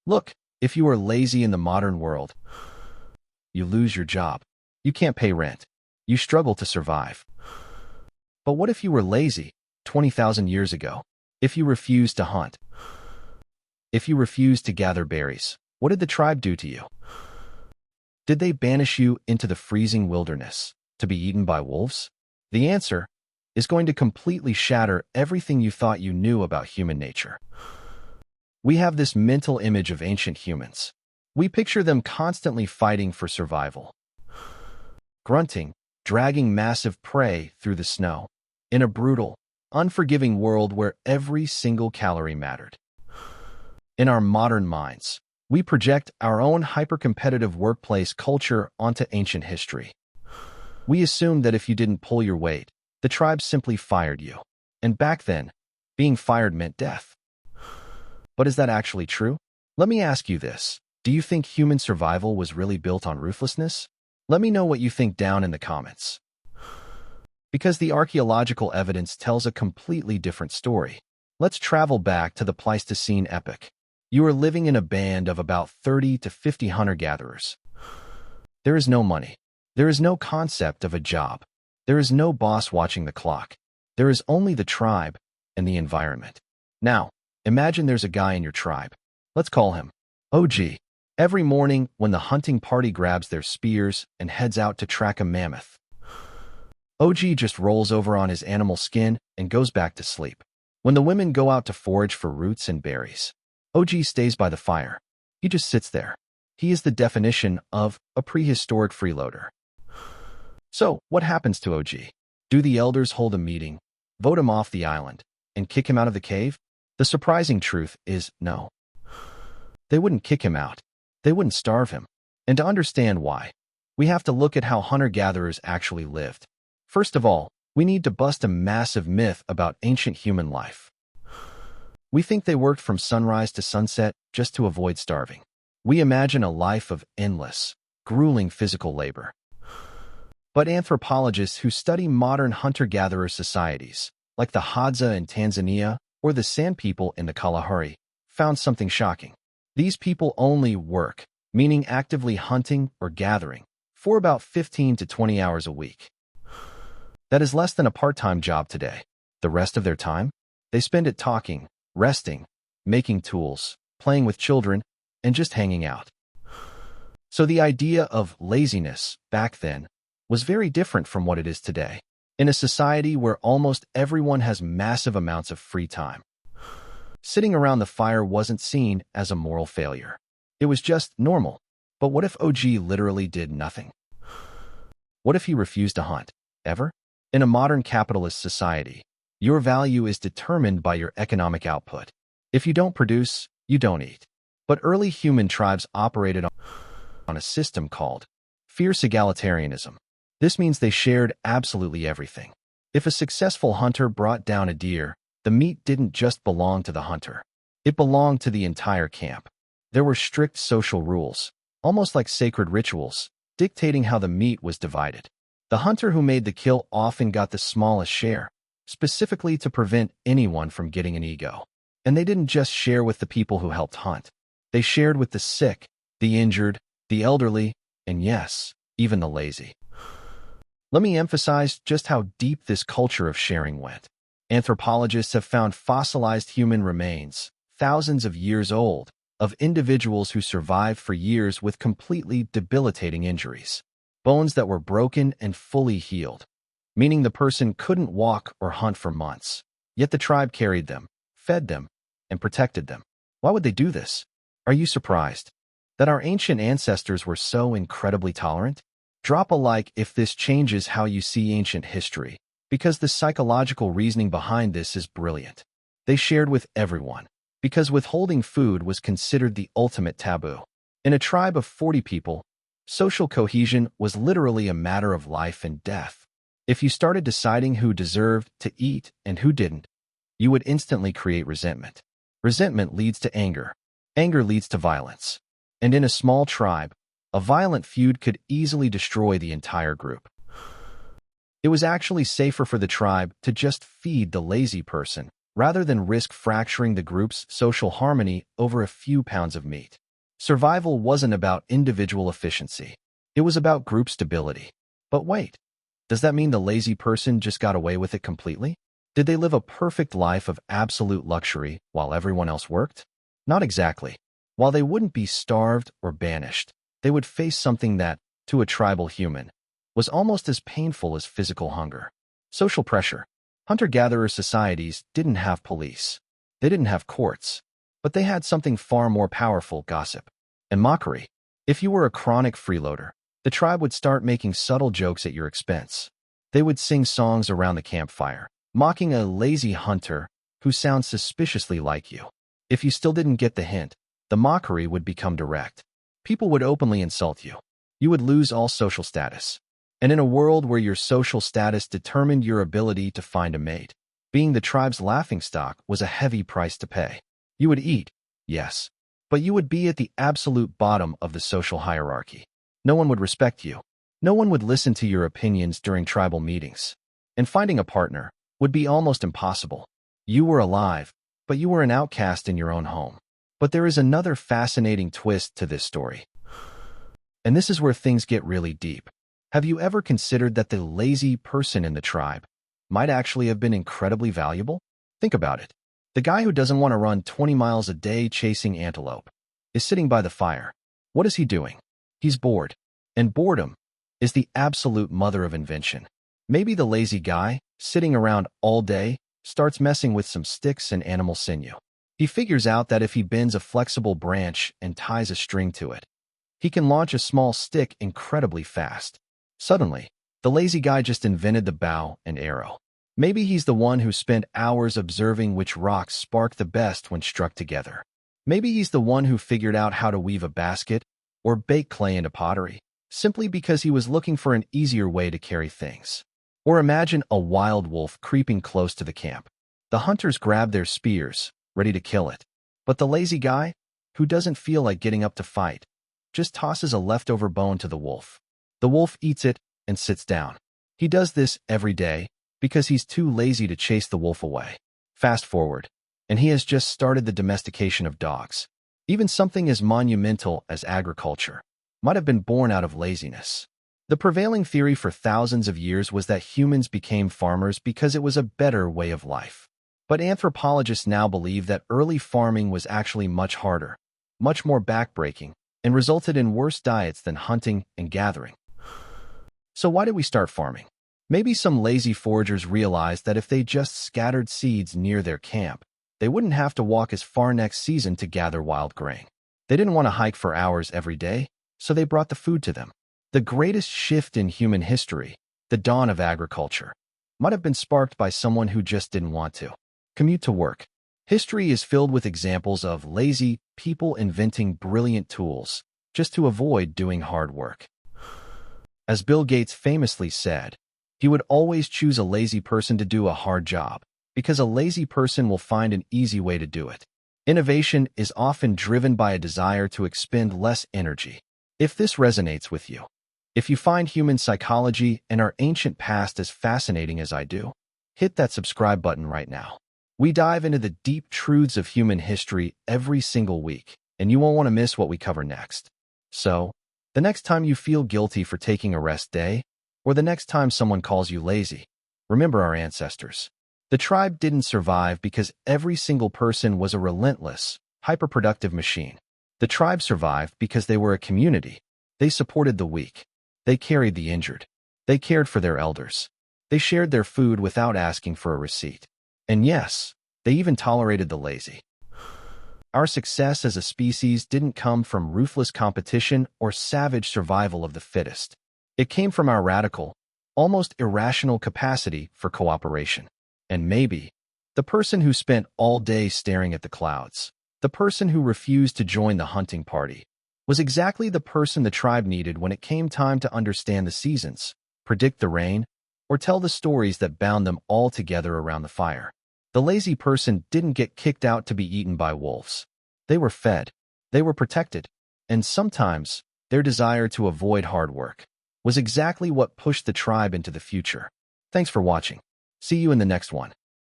Look, if you are lazy in the modern world, you lose your job. You can't pay rent. You struggle to survive. But what if you were lazy 20,000 years ago? If you refused to hunt? If you refused to gather berries? What did the tribe do to you? Did they banish you into the freezing wilderness to be eaten by wolves? The answer is going to completely shatter everything you thought you knew about human nature. We have this mental image of ancient humans. We picture them constantly fighting for survival, grunting, dragging massive prey through the snow, in a brutal, unforgiving world where every single calorie mattered. In our modern minds, we project our own hyper-competitive workplace culture onto ancient history. We assume that if you didn't pull your weight, the tribe simply fired you. And back then, being fired meant death. But is that actually true? Let me ask you this. Do you think human survival was really built on ruthlessness? Let me know what you think down in the comments. Because the archaeological evidence tells a completely different story. Let's travel back to the Pleistocene epoch. You are living in a band of about 30 to 50 hunter-gatherers. There is no money. There is no concept of a job. There is no boss watching the clock. There is only the tribe and the environment. Now, imagine there's a guy in your tribe. Let's call him OG. Every morning, when the hunting party grabs their spears and heads out to track a mammoth, OG just rolls over on his animal skin and goes back to sleep. When the women go out to forage for roots and berries, OG stays by the fire. He just sits there. He is the definition of a prehistoric freeloader. So, what happens to OG? Do the elders hold a meeting, vote him off the island, and kick him out of the cave? The surprising truth is no. They wouldn't kick him out. They wouldn't starve him. And to understand why, we have to look at how hunter-gatherers actually lived. First of all, we need to bust a massive myth about ancient human life. We think they worked from sunrise to sunset just to avoid starving. We imagine a life of endless, grueling physical labor. But anthropologists who study modern hunter-gatherer societies, like the Hadza in Tanzania or the Sand people in the Kalahari, found something shocking. These people only work, meaning actively hunting or gathering, for about 15 to 20 hours a week. That is less than a part-time job today. The rest of their time, they spend it talking, resting, making tools, playing with children, and just hanging out. So the idea of laziness back then was very different from what it is today. In a society where almost everyone has massive amounts of free time, sitting around the fire wasn't seen as a moral failure. It was just normal. But what if OG literally did nothing? What if he refused to hunt? Ever? In a modern capitalist society, your value is determined by your economic output. If you don't produce, you don't eat. But early human tribes operated on a system called fierce egalitarianism. This means they shared absolutely everything. If a successful hunter brought down a deer, the meat didn't just belong to the hunter. It belonged to the entire camp. There were strict social rules, almost like sacred rituals, dictating how the meat was divided. The hunter who made the kill often got the smallest share, specifically to prevent anyone from getting an ego. And they didn't just share with the people who helped hunt. They shared with the sick, the injured, the elderly, and yes, even the lazy. Let me emphasize just how deep this culture of sharing went. Anthropologists have found fossilized human remains, thousands of years old, of individuals who survived for years with completely debilitating injuries. Bones that were broken and fully healed, meaning the person couldn't walk or hunt for months. Yet the tribe carried them, fed them, and protected them. Why would they do this? Are you surprised that our ancient ancestors were so incredibly tolerant? Drop a like if this changes how you see ancient history, because the psychological reasoning behind this is brilliant. They shared with everyone, because withholding food was considered the ultimate taboo. In a tribe of 40 people, social cohesion was literally a matter of life and death. If you started deciding who deserved to eat and who didn't, you would instantly create resentment. Resentment leads to anger. Anger leads to violence. And in a small tribe, a violent feud could easily destroy the entire group. It was actually safer for the tribe to just feed the lazy person rather than risk fracturing the group's social harmony over a few pounds of meat. Survival wasn't about individual efficiency. It was about group stability. But wait, does that mean the lazy person just got away with it completely? Did they live a perfect life of absolute luxury while everyone else worked? Not exactly. While they wouldn't be starved or banished, they would face something that, to a tribal human, was almost as painful as physical hunger. Social pressure. Hunter-gatherer societies didn't have police. They didn't have courts. But they had something far more powerful: gossip and mockery. If you were a chronic freeloader, the tribe would start making subtle jokes at your expense. They would sing songs around the campfire, mocking a lazy hunter who sounds suspiciously like you. If you still didn't get the hint, the mockery would become direct. People would openly insult you. You would lose all social status. And in a world where your social status determined your ability to find a mate, being the tribe's laughingstock was a heavy price to pay. You would eat, yes, but you would be at the absolute bottom of the social hierarchy. No one would respect you. No one would listen to your opinions during tribal meetings. And finding a partner would be almost impossible. You were alive, but you were an outcast in your own home. But there is another fascinating twist to this story. And this is where things get really deep. Have you ever considered that the lazy person in the tribe might actually have been incredibly valuable? Think about it. The guy who doesn't want to run 20 miles a day chasing antelope is sitting by the fire. What is he doing? He's bored. And boredom is the absolute mother of invention. Maybe the lazy guy, sitting around all day, starts messing with some sticks and animal sinew. He figures out that if he bends a flexible branch and ties a string to it, he can launch a small stick incredibly fast. Suddenly, the lazy guy just invented the bow and arrow. Maybe he's the one who spent hours observing which rocks spark the best when struck together. Maybe he's the one who figured out how to weave a basket or bake clay into pottery, simply because he was looking for an easier way to carry things. Or imagine a wild wolf creeping close to the camp. The hunters grab their spears, ready to kill it. But the lazy guy, who doesn't feel like getting up to fight, just tosses a leftover bone to the wolf. The wolf eats it and sits down. He does this every day because he's too lazy to chase the wolf away. Fast forward, and he has just started the domestication of dogs. Even something as monumental as agriculture might have been born out of laziness. The prevailing theory for thousands of years was that humans became farmers because it was a better way of life. But anthropologists now believe that early farming was actually much harder, much more backbreaking, and resulted in worse diets than hunting and gathering. So why did we start farming? Maybe some lazy foragers realized that if they just scattered seeds near their camp, they wouldn't have to walk as far next season to gather wild grain. They didn't want to hike for hours every day, so they brought the food to them. The greatest shift in human history, the dawn of agriculture, might have been sparked by someone who just didn't want to commute to work. History is filled with examples of lazy people inventing brilliant tools just to avoid doing hard work. As Bill Gates famously said, he would always choose a lazy person to do a hard job, because a lazy person will find an easy way to do it. Innovation is often driven by a desire to expend less energy. If this resonates with you, if you find human psychology and our ancient past as fascinating as I do, hit that subscribe button right now. We dive into the deep truths of human history every single week, and you won't want to miss what we cover next. So, the next time you feel guilty for taking a rest day, or the next time someone calls you lazy, remember our ancestors. The tribe didn't survive because every single person was a relentless, hyperproductive machine. The tribe survived because they were a community. They supported the weak. They carried the injured. They cared for their elders. They shared their food without asking for a receipt. And yes, they even tolerated the lazy. Our success as a species didn't come from ruthless competition or savage survival of the fittest. It came from our radical, almost irrational capacity for cooperation. And maybe, the person who spent all day staring at the clouds, the person who refused to join the hunting party, was exactly the person the tribe needed when it came time to understand the seasons, predict the rain, or tell the stories that bound them all together around the fire. The lazy person didn't get kicked out to be eaten by wolves. They were fed, they were protected, and sometimes their desire to avoid hard work was exactly what pushed the tribe into the future. Thanks for watching. See you in the next one.